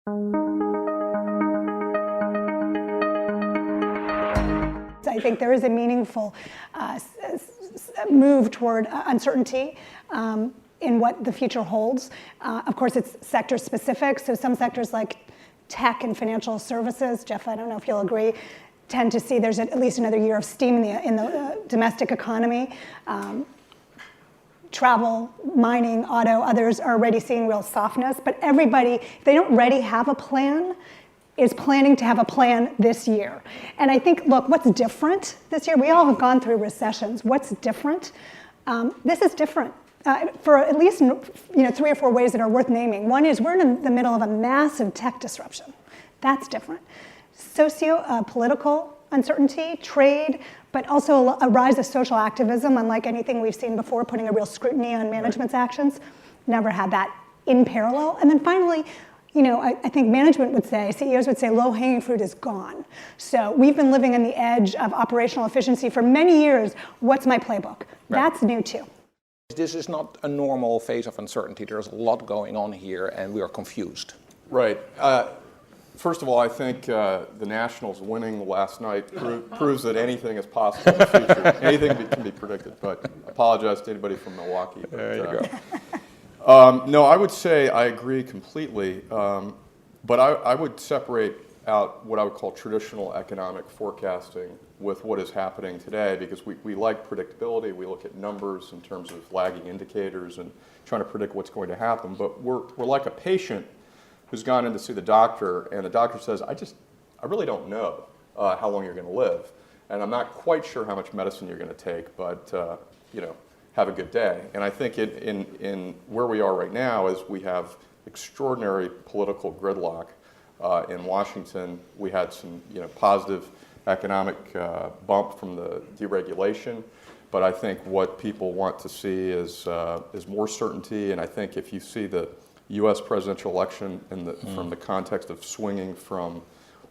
I think there is a meaningful move toward uncertainty in what the future holds. Of course, it's sector specific. So some sectors like tech and financial services, Jeff, I don't know if you'll agree, tend to see there's at least another year of steam in the domestic economy. Travel, mining, auto, others are already seeing real softness. But everybody, if they don't already have a plan, is planning to have a plan this year. And I think, look, what's different this year? We all have gone through recessions. What's different? This is different for at least 3 or 4 ways that are worth naming. One is we're in the middle of a massive tech disruption. That's different. Political uncertainty, trade, but also a rise of social activism, unlike anything we've seen before, putting a real scrutiny on management's actions. Never had that in parallel. And then finally, I think management would say, CEOs would say, low-hanging fruit is gone. So we've been living on the edge of operational efficiency for many years. What's my playbook? Right. That's new too. This is not a normal phase of uncertainty. There's a lot going on here, and we are confused. Right. First of all, I think the Nationals winning last night proves that anything is possible in the future. Anything can be predicted. But I apologize to anybody from Milwaukee. There you go. No, I would say I agree completely. But I would separate out what I would call traditional economic forecasting with what is happening today, because we like predictability. We look at numbers in terms of lagging indicators and trying to predict what's going to happen. But we're like a patient who's gone in to see the doctor, and the doctor says, I really don't know how long you're going to live, and I'm not quite sure how much medicine you're going to take, but have a good day. And I think in where we are right now is we have extraordinary political gridlock in Washington. We had some positive economic bump from the deregulation, but I think what people want to see is more certainty. And I think if you see the U.S. presidential election from the context of swinging from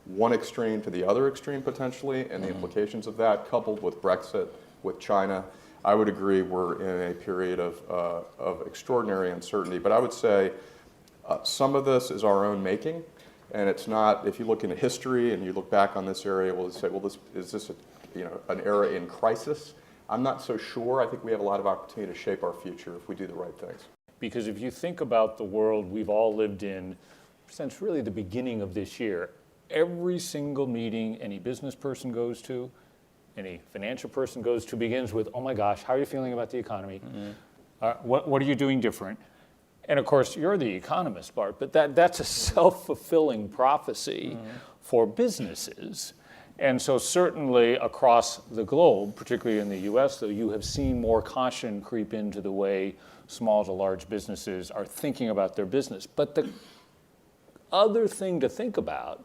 one extreme to the other extreme potentially, and the implications of that, coupled with Brexit, with China, I would agree we're in a period of extraordinary uncertainty. But I would say some of this is our own making, and it's not. If you look into history and you look back on this area, we'll say, well, is this an era in crisis? I'm not so sure. I think we have a lot of opportunity to shape our future if we do the right things. Because if you think about the world we've all lived in since really the beginning of this year, every single meeting any business person goes to, any financial person goes to, begins with, oh my gosh, how are you feeling about the economy? What are you doing different? And of course, you're the economist, Bart, but that's a self-fulfilling prophecy for businesses. And so certainly across the globe, particularly in the US, though, you have seen more caution creep into the way small to large businesses are thinking about their business. But the other thing to think about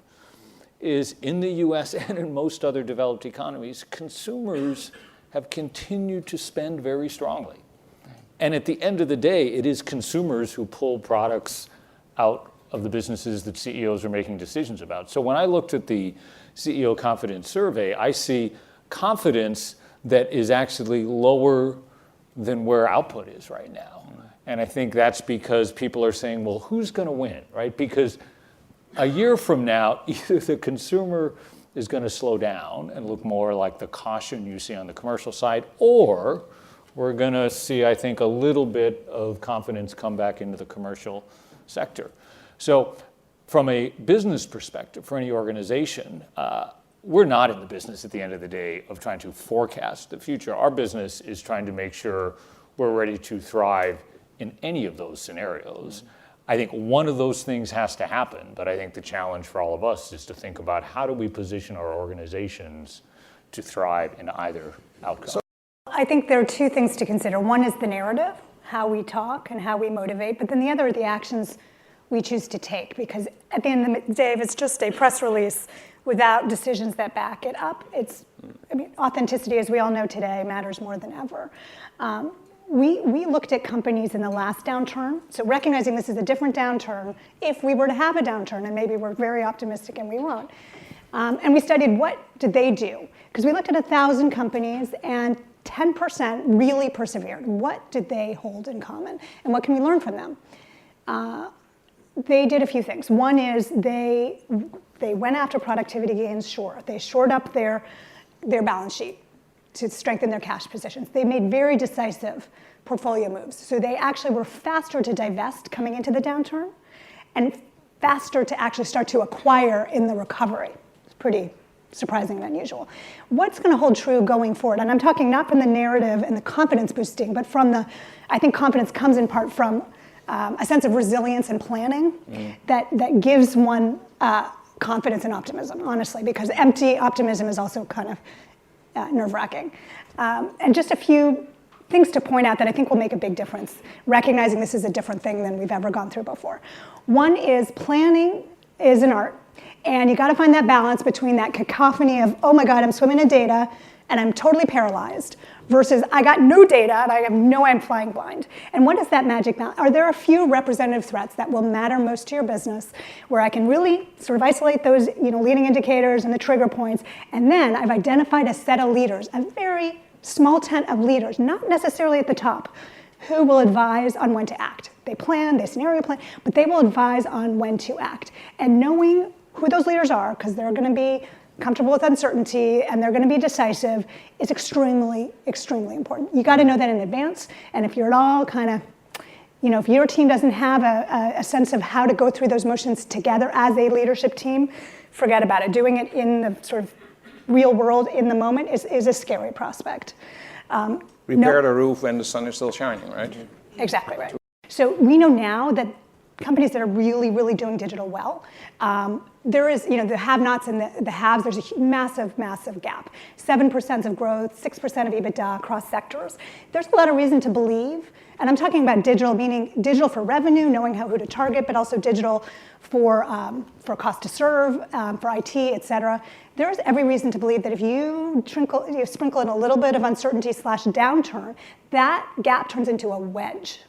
is in the US and in most other developed economies, consumers have continued to spend very strongly. And at the end of the day, it is consumers who pull products out of the businesses that CEOs are making decisions about. So when I looked at the CEO confidence survey, I see confidence that is actually lower than where output is right now. And I think that's because people are saying, well, who's going to win, right? Because a year from now, either the consumer is going to slow down and look more like the caution you see on the commercial side, or we're going to see, I think, a little bit of confidence come back into the commercial sector. So from a business perspective, for any organization, we're not in the business at the end of the day of trying to forecast the future. Our business is trying to make sure we're ready to thrive in any of those scenarios. I think one of those things has to happen, but I think the challenge for all of us is to think about how do we position our organizations to thrive in either outcome. I think there are 2 things to consider. One is the narrative, how we talk and how we motivate, but then the other are the actions we choose to take, because at the end of the day, if it's just a press release without decisions that back it up, authenticity, as we all know today, matters more than ever. We looked at companies in the last downturn, so recognizing this is a different downturn, if we were to have a downturn, and maybe we're very optimistic and we won't. And we studied what did they do, because we looked at 1,000 companies and 10% really persevered. What did they hold in common, and what can we learn from them? they did a few things. One is they went after productivity gains, sure. They shored up their balance sheet to strengthen their cash positions. They made very decisive portfolio moves. So they actually were faster to divest coming into the downturn and faster to actually start to acquire in the recovery. It's pretty surprising and unusual. What's going to hold true going forward? And I'm talking not from the narrative and the confidence boosting, but from I think confidence comes in part from a sense of resilience and planning that gives one confidence and optimism, honestly, because empty optimism is also kind of nerve-wracking. And just a few things to point out that I think will make a big difference, recognizing this is a different thing than we've ever gone through before. One is planning is an art, and you got to find that balance between that cacophony of, oh my God, I'm swimming in data, and I'm totally paralyzed, versus I got no data, and I know I'm flying blind. And what is that magic balance? Are there a few representative threats that will matter most to your business, where I can really sort of isolate those leading indicators and the trigger points, and then I've identified a set of leaders, a very small tent of leaders, not necessarily at the top, who will advise on when to act. They plan, they scenario plan, but they will advise on when to act. And knowing who those leaders are, because they're going to be comfortable with uncertainty and they're going to be decisive, is extremely, extremely important. You got to know that in advance, and if you're at all kind of, if your team doesn't have a sense of how to go through those motions together as a leadership team, forget about it. Doing it in the sort of real world in the moment is a scary prospect. Repair the roof when the sun is still shining, right? Exactly right. So we know now that companies that are really, really doing digital well, there is, the have-nots and the haves, there's a massive, massive gap. 7% of growth, 6% of EBITDA across sectors. There's a lot of reason to believe, and I'm talking about digital, meaning digital for revenue, knowing who to target, but also digital for cost to serve, for IT, et cetera. There's every reason to believe that if you sprinkle in a little bit of uncertainty / downturn, that gap turns into a wedge.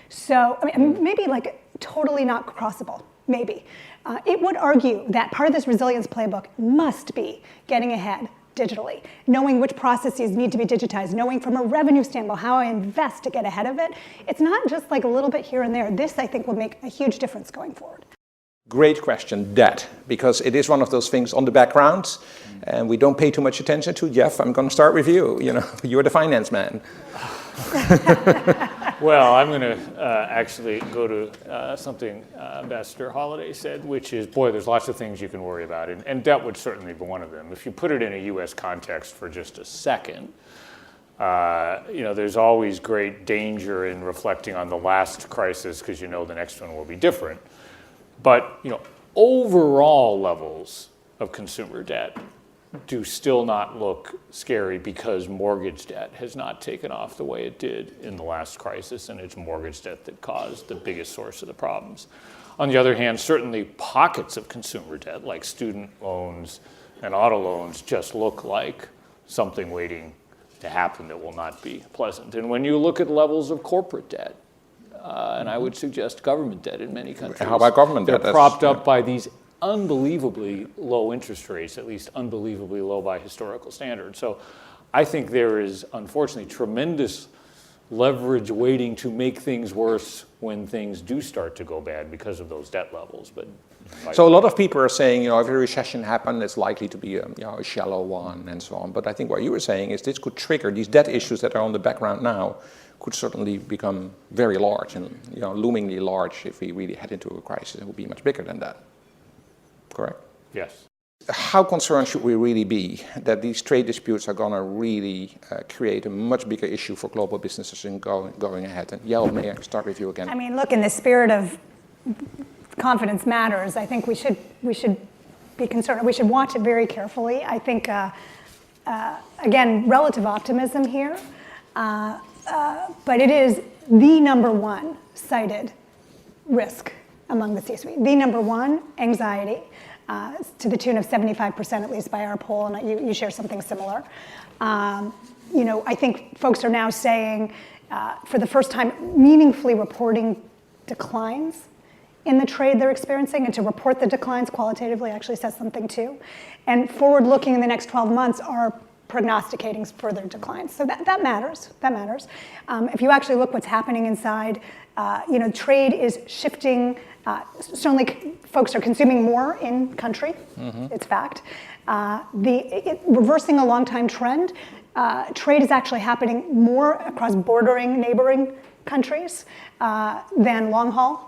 So, maybe like totally not crossable, maybe. It would argue that part of this resilience playbook must be getting ahead digitally, knowing which processes need to be digitized, knowing from a revenue standpoint how I invest to get ahead of it. It's not just like a little bit here and there. This, I think, will make a huge difference going forward. Great question, debt, because it is one of those things on the background, and we don't pay too much attention to. Jeff, I'm going to start with you. You're the finance man. Well, I'm going to actually go to something Ambassador Holliday said, which is, boy, there's lots of things you can worry about, and debt would certainly be one of them. If you put it in a U.S. context for just a second, there's always great danger in reflecting on the last crisis because the next one will be different. But overall levels of consumer debt do still not look scary because mortgage debt has not taken off the way it did in the last crisis, and it's mortgage debt that caused the biggest source of the problems. On the other hand, certainly pockets of consumer debt, like student loans and auto loans, just look like something waiting to happen that will not be pleasant. And when you look at levels of corporate debt, and I would suggest government debt in many countries. How about government debt? They're propped up by these unbelievably low interest rates, at least unbelievably low by historical standards. So I think there is, unfortunately, tremendous leverage waiting to make things worse when things do start to go bad because of those debt levels. So a lot of people are saying, if a recession happens, it's likely to be a shallow one and so on. But I think what you were saying is this could trigger these debt issues that are on the background now could certainly become very large and loomingly large if we really head into a crisis. It would be much bigger than that. Correct? Yes. How concerned should we really be that these trade disputes are going to really create a much bigger issue for global businesses in going ahead? And Yael, may I start with you again? Look, in the spirit of confidence matters, I think we should be concerned. We should watch it very carefully. I think, again, relative optimism here. But it is the number one cited risk among the C-suite. The number one, anxiety, to the tune of 75% at least by our poll, and you share something similar. I think folks are now saying, for the first time, meaningfully reporting declines in the trade they're experiencing, and to report the declines qualitatively actually says something too. And forward-looking in the next 12 months are prognosticating further declines. So that matters. That matters. If you actually look what's happening inside, trade is shifting. Certainly, folks are consuming more in country. It's fact. Reversing a long-time trend, trade is actually happening more across bordering, neighboring countries than long haul,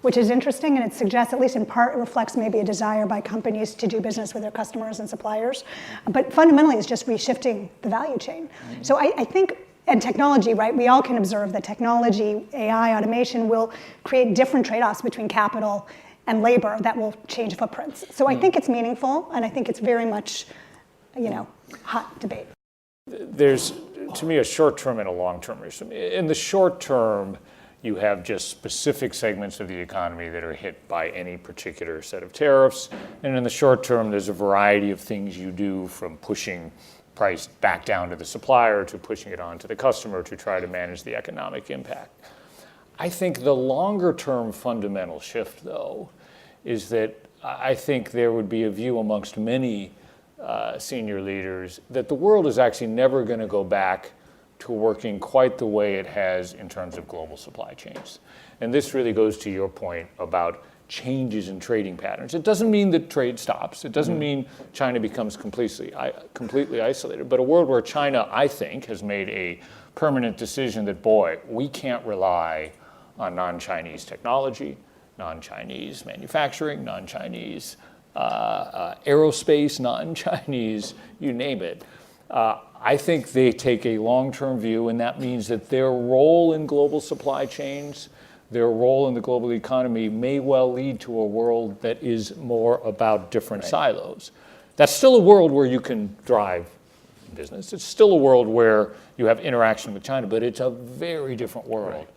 which is interesting, and it suggests, at least in part, it reflects maybe a desire by companies to do business with their customers and suppliers. But fundamentally, it's just reshifting the value chain. So I think, and technology, right? We all can observe that technology, AI, automation will create different trade-offs between capital and labor that will change footprints. So I think it's meaningful, and I think it's very much, hot debate. There's, to me, a short-term and a long-term issue. In the short term, you have just specific segments of the economy that are hit by any particular set of tariffs. And in the short term, there's a variety of things you do, from pushing price back down to the supplier to pushing it on to the customer to try to manage the economic impact. I think the longer-term fundamental shift, though, is that I think there would be a view amongst many senior leaders that the world is actually never going to go back to working quite the way it has in terms of global supply chains. And this really goes to your point about changes in trading patterns. It doesn't mean that trade stops. It doesn't mean China becomes completely isolated. But a world where China, I think, has made a permanent decision that, boy, we can't rely on non-Chinese technology, non-Chinese manufacturing, non-Chinese aerospace, non-Chinese, you name it. I think they take a long-term view, and that means that their role in global supply chains, their role in the global economy may well lead to a world that is more about different silos. That's still a world where you can drive business. It's still a world where you have interaction with China, but it's a very different world. Right.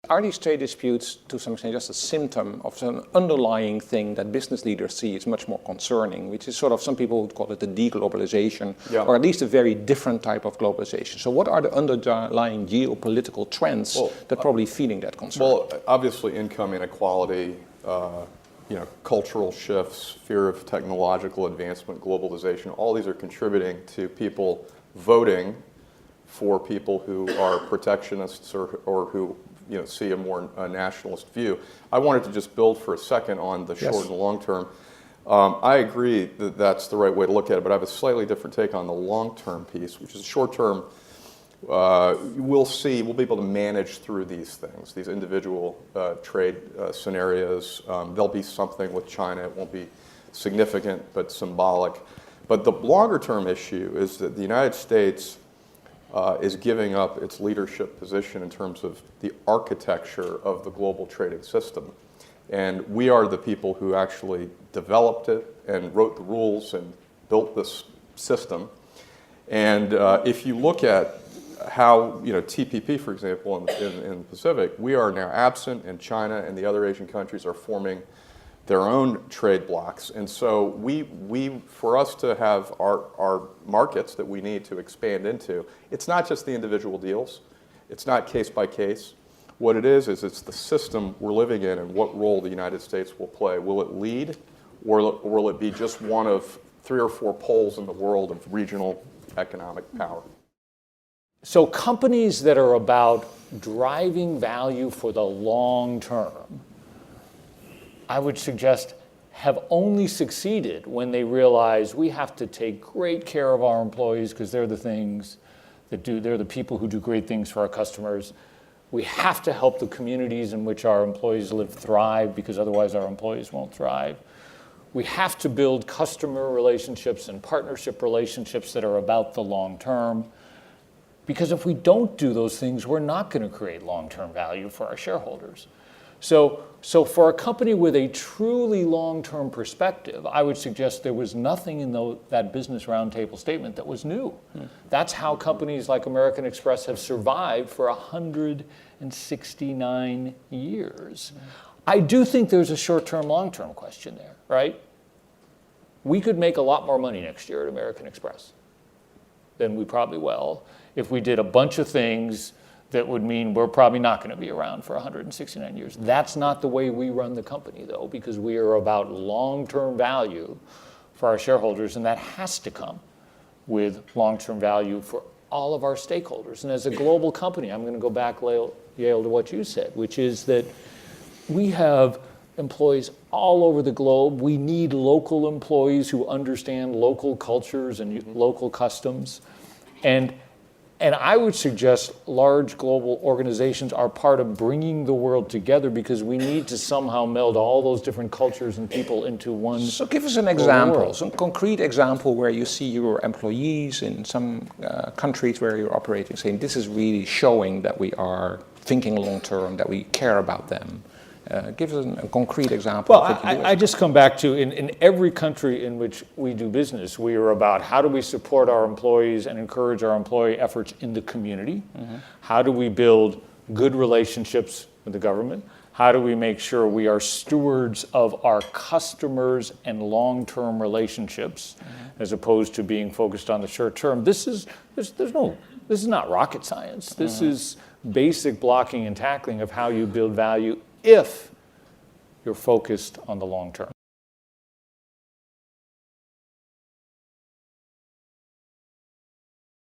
Are these trade disputes, to some extent, just a symptom of some underlying thing that business leaders see is much more concerning, which is sort of, some people would call it the deglobalization, or at least a very different type of globalization? So what are the underlying geopolitical trends that probably feeding that concern? Well, obviously income inequality, cultural shifts, fear of technological advancement, globalization, all these are contributing to people voting for people who are protectionists or who see a more nationalist view. I wanted to just build for a second on the short and long term. I agree that that's the right way to look at it, but I have a slightly different take on the long term piece, which is short term. We'll be able to manage through these things, these individual trade scenarios. There'll be something with China. It won't be significant, but symbolic. But the longer term issue is that the United States is giving up its leadership position in terms of the architecture of the global trading system. And we are the people who actually developed it and wrote the rules and built this system. And if you look at how, TPP, for example, in the Pacific, we are now absent, and China and the other Asian countries are forming their own trade blocs. And so for us to have our markets that we need to expand into, it's not just the individual deals. It's not case by case. What it is it's the system we're living in and what role the United States will play. Will it lead, or will it be just one of 3 or 4 poles in the world of regional economic power? So companies that are about driving value for the long term, I would suggest, have only succeeded when they realize we have to take great care of our employees because they're they're the people who do great things for our customers. We have to help the communities in which our employees live thrive because otherwise our employees won't thrive. We have to build customer relationships and partnership relationships that are about the long term, because if we don't do those things, we're not going to create long-term value for our shareholders. So for a company with a truly long-term perspective, I would suggest there was nothing in that Business Roundtable statement that was new. That's how companies like American Express have survived for 169 years. I do think there's a short-term, long-term question there, right? We could make a lot more money next year at American Express than we probably will if we did a bunch of things that would mean we're probably not going to be around for 169 years. That's not the way we run the company, though, because we are about long-term value for our shareholders, and that has to come with long-term value for all of our stakeholders. And as a global company, I'm going to go back, Yael, to what you said, which is that we have employees all over the globe. We need local employees who understand local cultures and local customs. And I would suggest large global organizations are part of bringing the world together, because we need to somehow meld all those different cultures and people into one. So give us an example, world. some concrete example where you see your employees in some countries where you're operating saying this is really showing that we are thinking long term, that we care about them. Give us a concrete example. Well, of what you do. I just come back to, in every country in which we do business, we are about how do we support our employees and encourage our employee efforts in the community? Mm-hmm. How do we build good relationships with the government? How do we make sure we are stewards of our customers and long-term relationships, mm-hmm. as opposed to being focused on the short term? This is not rocket science. This mm-hmm. is basic blocking and tackling of how you build value if you're focused on the long term.